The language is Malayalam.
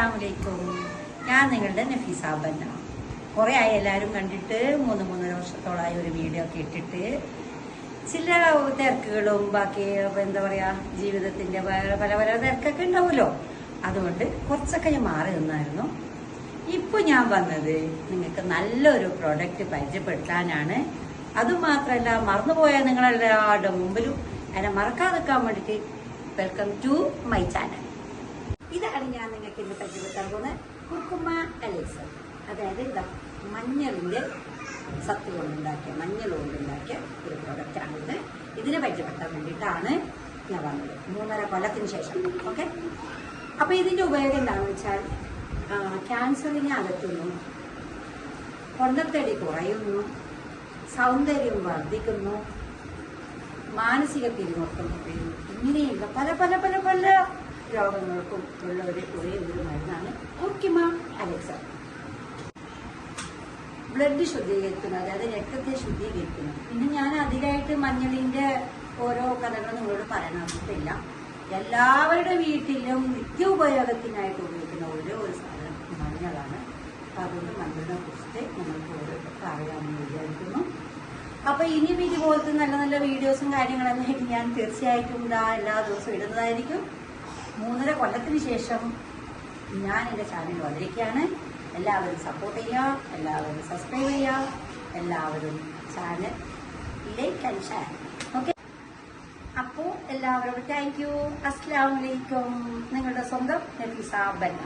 അസ്സലാമലൈക്കും. ഞാൻ നിങ്ങളുടെ നഫീസ ബന്ന. കുറേ ആയി എല്ലാവരും കണ്ടിട്ട്, 3-3.5 വർഷത്തോളമായി ഒരു വീഡിയോ ഒക്കെ ഇട്ടിട്ട്. ചില തിരക്കുകളും ബാക്കി എന്താ പറയാ, ജീവിതത്തിന്റെ പല പല തിരക്കൊക്കെ ഉണ്ടാവുമല്ലോ. അതുകൊണ്ട് കുറച്ചൊക്കെ ഞാൻ മാറി നിന്നായിരുന്നു. ഇപ്പൊ ഞാൻ വന്നത് നിങ്ങൾക്ക് നല്ലൊരു പ്രോഡക്റ്റ് പരിചയപ്പെടുത്താനാണ്. അതുമാത്രമല്ല, മറന്നുപോയാൽ നിങ്ങളെല്ലാവരുടെ മുമ്പിലും എന്നെ മറക്കാതിരിക്കാൻ വേണ്ടിയിട്ട് വെൽക്കം ടു മൈ ചാനൽ. ഇതാണ് ഞാൻ നിങ്ങൾക്ക് ഇന്ന് പരിചയപ്പെടുത്താൻ പോകുന്നത് കുർക്കുമ എലൈസർ. അതായത് ഇതാ മഞ്ഞളിന്റെ സത്ത് കൊണ്ടുണ്ടാക്കിയ, മഞ്ഞൾ കൊണ്ടുണ്ടാക്കിയ ഒരു പ്രോഡക്റ്റാണിത്. ഇതിനെ പരിചയപ്പെടുത്താൻ വേണ്ടിയിട്ടാണ് ഞാൻ വന്നത് 3.5 കൊല്ലത്തിന് ശേഷം. ഓക്കെ, അപ്പൊ ഇതിന്റെ ഉപയോഗം എന്താണെന്ന് വെച്ചാൽ, ക്യാൻസറിനെ അകറ്റുന്നു, പൊണ്ണത്തടി കുറയുന്നു, സൗന്ദര്യം വർദ്ധിക്കുന്നു, മാനസിക പിരിമുറുക്കം കുറയുന്നു. ഇങ്ങനെയുള്ള പല പല പല പല രോഗങ്ങൾക്കും ഉള്ള ഒരേ ഒരു മരുന്നാണ് കുർക്കുമ എലൈസർ. ബ്ലഡ് ശുദ്ധീകരിക്കുന്നു, അതായത് രക്തത്തെ ശുദ്ധീകരിക്കുന്നു. പിന്നെ ഞാൻ അധികമായിട്ട് മഞ്ഞളിന്റെ ഓരോ കഥകൾ നിങ്ങളോട് പറയാൻ ആവശ്യമില്ല. എല്ലാവരുടെ വീട്ടിലും നിത്യോപയോഗത്തിനായിട്ട് ഉപയോഗിക്കുന്ന ഒരു സാധനം മഞ്ഞളാണ്. അതുകൊണ്ട് മഞ്ഞളിനെ കുറിച്ചിട്ട് നിങ്ങൾക്ക് ഓരോരുത്തർക്ക് അറിയാമെന്ന് വിചാരിക്കുന്നു. അപ്പൊ ഇനിയും ഇതുപോലത്തെ നല്ല നല്ല വീഡിയോസും കാര്യങ്ങളെല്ലാം ഞാൻ തീർച്ചയായിട്ടും എല്ലാ ദിവസവും ഇടുന്നതായിരിക്കും. 3.5 കൊല്ലത്തിന് ശേഷം ഞാൻ എൻ്റെ ചാനൽ വന്നിരിക്കുകയാണ്. എല്ലാവരും സപ്പോർട്ട് ചെയ്യുക, എല്ലാവരും സബ്സ്ക്രൈബ് ചെയ്യുക, എല്ലാവരും channel like and share. Okay, അപ്പോൾ എല്ലാവരോടും താങ്ക് യു. അസ്സലാമു അലൈക്കും. നിങ്ങളുടെ സ്വന്തം നഫീസ ബന്ന.